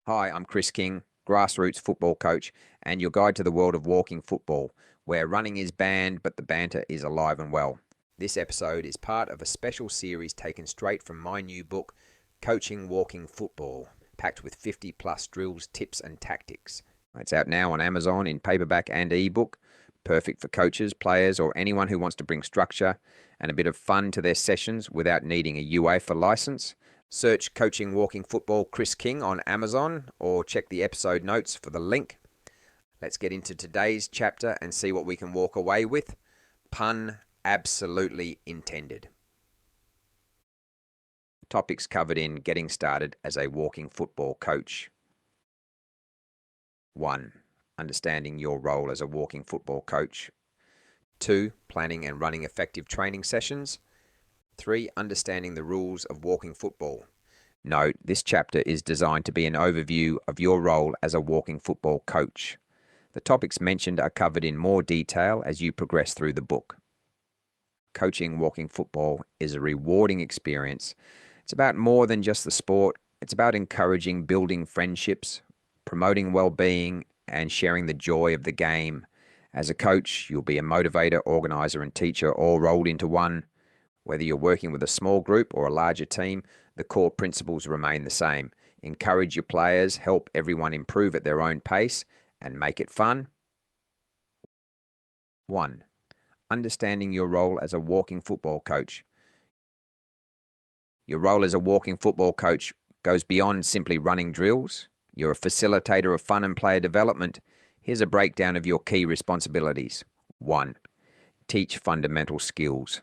Hi, I'm Chris King, grassroots football coach, and your guide to the world of walking football, where running is banned but the banter is alive and well. This episode is part of a special series taken straight from my new book, Coaching Walking Football, packed with 50 plus drills, tips, and tactics. It's out now on Amazon in paperback and ebook, perfect for coaches, players, or anyone who wants to bring structure and a bit of fun to their sessions without needing a UEFA license. Search Coaching Walking Football Chris King on Amazon or check the episode notes for the link. Let's get into today's chapter and see what we can walk away with. Pun absolutely intended. Topics covered in Getting Started as a Walking Football Coach. 1. Understanding your role as a walking football coach. 2. Planning and running effective training sessions. 3. Understanding the rules of walking football. Note, this chapter is designed to be an overview of your role as a walking football coach. The topics mentioned are covered in more detail as you progress through the book. Coaching walking football is a rewarding experience. It's about more than just the sport. It's about encouraging, building friendships, promoting well-being, and sharing the joy of the game. As a coach, you'll be a motivator, organizer, and teacher all rolled into one. Whether you're working with a small group or a larger team, the core principles remain the same. Encourage your players, help everyone improve at their own pace, and make it fun. 1. Understanding your role as a walking football coach. Your role as a walking football coach goes beyond simply running drills. You're a facilitator of fun and player development. Here's a breakdown of your key responsibilities. 1. Teach fundamental skills.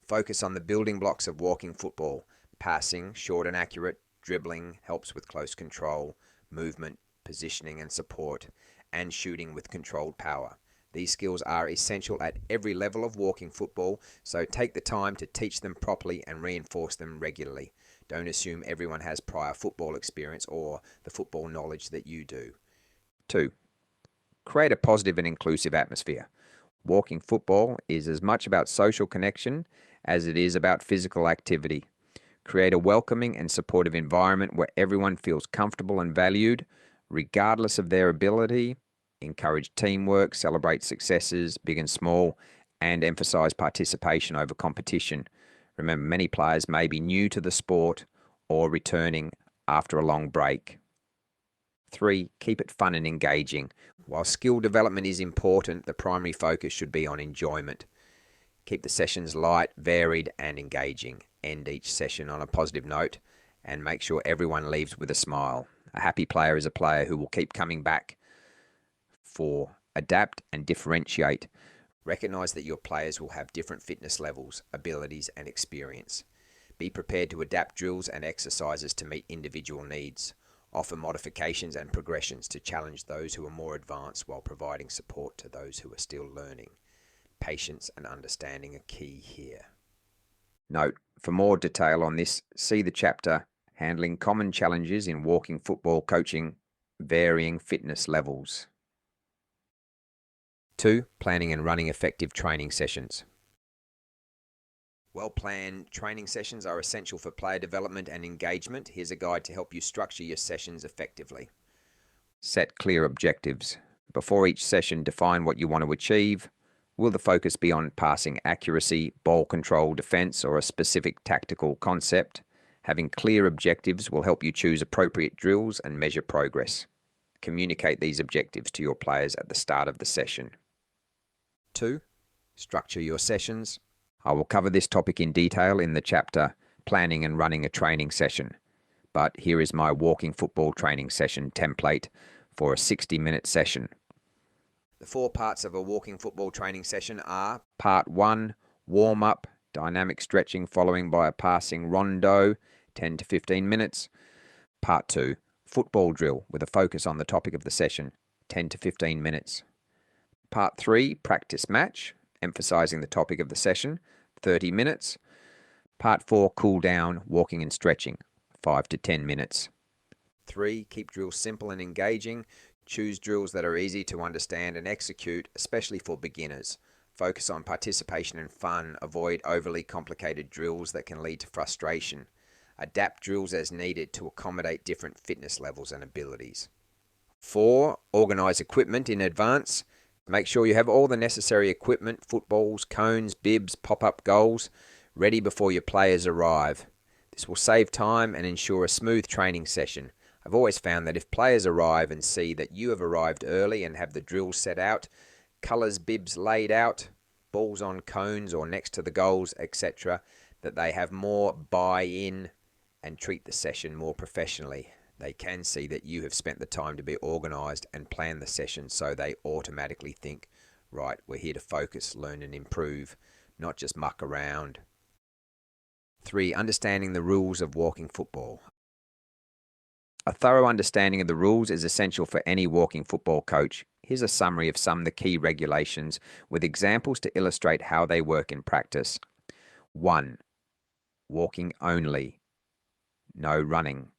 Focus on the building blocks of walking football. Passing, short and accurate, dribbling, helps with close control, movement, positioning and support, and shooting with controlled power. These skills are essential at every level of walking football, so take the time to teach them properly and reinforce them regularly. Don't assume everyone has prior football experience or the football knowledge that you do. 2. Create a positive and inclusive atmosphere. Walking football is as much about social connection as it is about physical activity. Create a welcoming and supportive environment where everyone feels comfortable and valued, regardless of their ability. Encourage teamwork, celebrate successes, big and small, and emphasize participation over competition. Remember, many players may be new to the sport or returning after a long break. 3. Keep it fun and engaging. While skill development is important, the primary focus should be on enjoyment. Keep the sessions light, varied, and engaging. End each session on a positive note and make sure everyone leaves with a smile. A happy player is a player who will keep coming back. 4. Adapt and differentiate. Recognize that your players will have different fitness levels, abilities, and experience. Be prepared to adapt drills and exercises to meet individual needs. Offer modifications and progressions to challenge those who are more advanced while providing support to those who are still learning. Patience and understanding are key here. Note, for more detail on this, see the chapter Handling Common Challenges in Walking Football Coaching, Varying Fitness Levels. 2. Planning and running effective training sessions. Well-planned training sessions are essential for player development and engagement. Here's a guide to help you structure your sessions effectively. Set clear objectives. Before each session, define what you want to achieve. Will the focus be on passing accuracy, ball control, defense, or a specific tactical concept? Having clear objectives will help you choose appropriate drills and measure progress. Communicate these objectives to your players at the start of the session. 2. Structure your sessions. I will cover this topic in detail in the chapter Planning and Running a Training Session, but here is my walking football training session template for a 60-minute session. The 4 parts of a walking football training session are: Part 1, warm-up, dynamic stretching following by a passing rondo, 10 to 15 minutes. Part 2, football drill with a focus on the topic of the session, 10 to 15 minutes. Part 3, practice match, emphasizing the topic of the session, 30 minutes. Part 4, cool down, walking and stretching, 5 to 10 minutes. 3, keep drills simple and engaging. Choose drills that are easy to understand and execute, especially for beginners. Focus on participation and fun. Avoid overly complicated drills that can lead to frustration. Adapt drills as needed to accommodate different fitness levels and abilities. 4. Organise equipment in advance. Make sure you have all the necessary equipment, footballs, cones, bibs, pop-up goals, ready before your players arrive. This will save time and ensure a smooth training session. I've always found that if players arrive and see that you have arrived early and have the drills set out, colours, bibs laid out, balls on cones or next to the goals, etc., that they have more buy-in and treat the session more professionally. They can see that you have spent the time to be organised and plan the session, so they automatically think, right, we're here to focus, learn and improve, not just muck around. 3. Understanding the rules of walking football. A thorough understanding of the rules is essential for any walking football coach. Here's a summary of some of the key regulations with examples to illustrate how they work in practice. 1. Walking only. No running.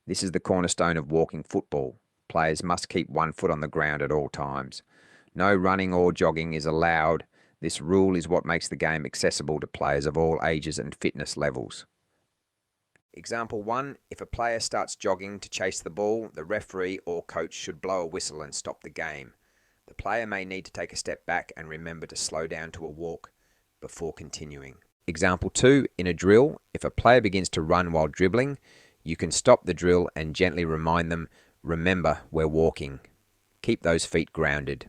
This is the cornerstone of walking football. Players must keep one foot on the ground at all times. No running or jogging is allowed. This rule is what makes the game accessible to players of all ages and fitness levels. Example 1. If a player starts jogging to chase the ball, the referee or coach should blow a whistle and stop the game. The player may need to take a step back and remember to slow down to a walk before continuing. Example 2. In a drill, if a player begins to run while dribbling, you can stop the drill and gently remind them, remember, we're walking. Keep those feet grounded.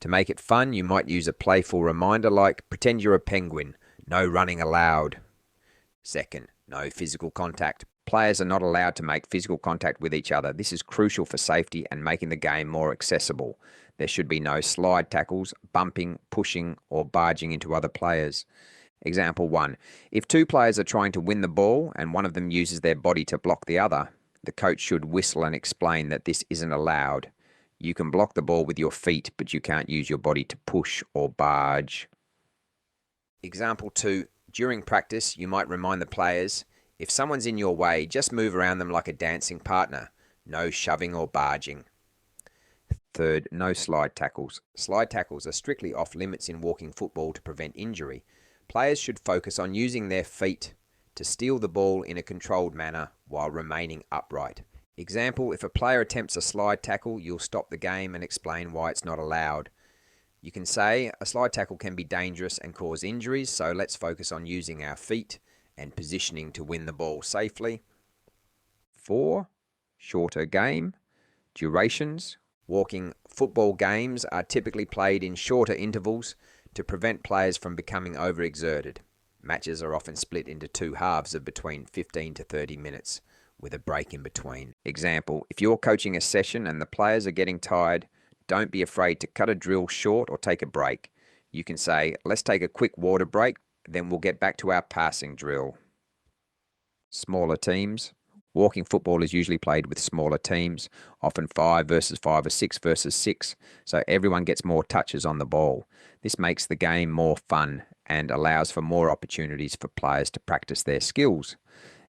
To make it fun, you might use a playful reminder like, pretend you're a penguin, no running allowed. 2nd, no physical contact. Players are not allowed to make physical contact with each other. This is crucial for safety and making the game more accessible. There should be no slide tackles, bumping, pushing, or barging into other players. Example 1. If 2 players are trying to win the ball and one of them uses their body to block the other, the coach should whistle and explain that this isn't allowed. You can block the ball with your feet, but you can't use your body to push or barge. Example 2. During practice, you might remind the players, if someone's in your way, just move around them like a dancing partner. No shoving or barging. 3rd, no slide tackles. Slide tackles are strictly off limits in walking football to prevent injury. Players should focus on using their feet to steal the ball in a controlled manner while remaining upright. Example, if a player attempts a slide tackle, you'll stop the game and explain why it's not allowed. You can say, a slide tackle can be dangerous and cause injuries, so let's focus on using our feet and positioning to win the ball safely. 4. Shorter game. Durations. Walking football games are typically played in shorter intervals to prevent players from becoming overexerted. Matches are often split into 2 halves of between 15 to 30 minutes, with a break in between. Example, if you're coaching a session and the players are getting tired, don't be afraid to cut a drill short or take a break. You can say, let's take a quick water break, then we'll get back to our passing drill. Smaller teams. Walking football is usually played with smaller teams, often 5 versus 5 or 6 versus 6, so everyone gets more touches on the ball. This makes the game more fun and allows for more opportunities for players to practice their skills.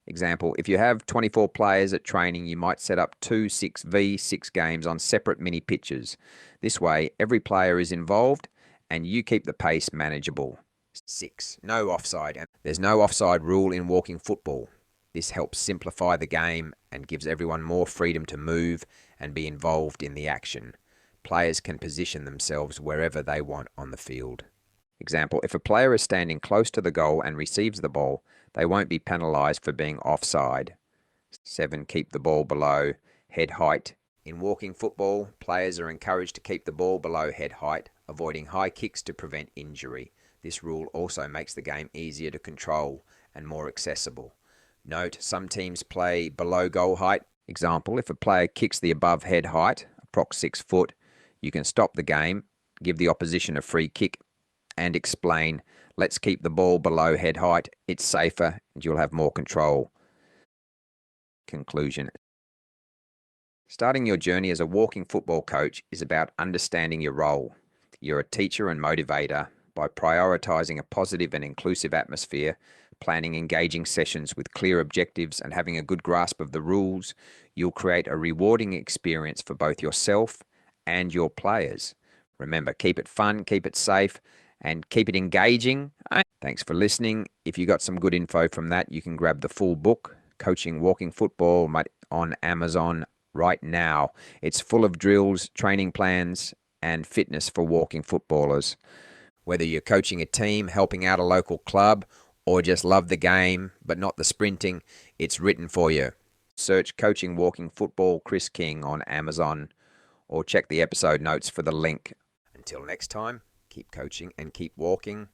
Example, if you have 24 players at training, you might set up 2 6v6 games on separate mini pitches. This way, every player is involved and you keep the pace manageable. 6. No offside. There's no offside rule in walking football. This helps simplify the game and gives everyone more freedom to move and be involved in the action. Players can position themselves wherever they want on the field. Example, if a player is standing close to the goal and receives the ball, they won't be penalised for being offside. 7. Keep the ball below head height. In walking football, players are encouraged to keep the ball below head height, avoiding high kicks to prevent injury. This rule also makes the game easier to control and more accessible. Note, some teams play below goal height. Example, if a player kicks the above head height, approx 6 foot, you can stop the game, give the opposition a free kick, and explain, let's keep the ball below head height, it's safer and you'll have more control. Conclusion. Starting your journey as a walking football coach is about understanding your role. You're a teacher and motivator. By prioritising a positive and inclusive atmosphere, planning engaging sessions with clear objectives and having a good grasp of the rules, you'll create a rewarding experience for both yourself and your players. Remember, keep it fun, keep it safe, and keep it engaging. Thanks for listening. If you got some good info from that, you can grab the full book, Coaching Walking Football, on Amazon right now. It's full of drills, training plans, and fitness for walking footballers. Whether you're coaching a team, helping out a local club, or just love the game but not the sprinting, it's written for you. Search Coaching Walking Football Chris King on Amazon or check the episode notes for the link. Until next time, keep coaching and keep walking.